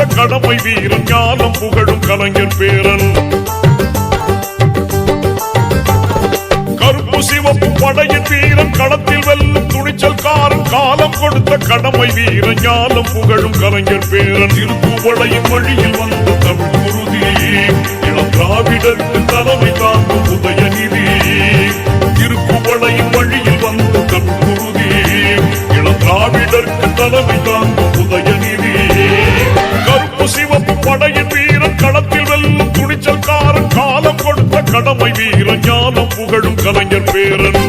கொடுத்த கடமை வீரன் ஞானம் புகழும் கலைஞர் பேரன். கருப்பு சிவப்பு படையின் வீரன் களத்தில் வெல்லும் துணிச்சல்காரன் காலம் கொடுத்த கடமை வீரன் ஞானம் புகழும் கலைஞர் பேரன். திருப்புவளையின் வழியில் வந்த தமிழ் குருதி இளம் திராவிடருக்கு தலைமை தாங்கும் உதயநிதி. திருப்புவளையின் வழியில் வந்த தமிழ் குருதி இளம் திராவிடருக்கு தலைமை தாங்கும் உதயநிதி. கருப்பு சிவப்பு படையின் வீரன் களத்தில் வெல்லும் துணிச்சல்காரன் காலம் கொடுத்த கடமை வீரன் ஞானம் புகழும் கலைஞர் பேரன்.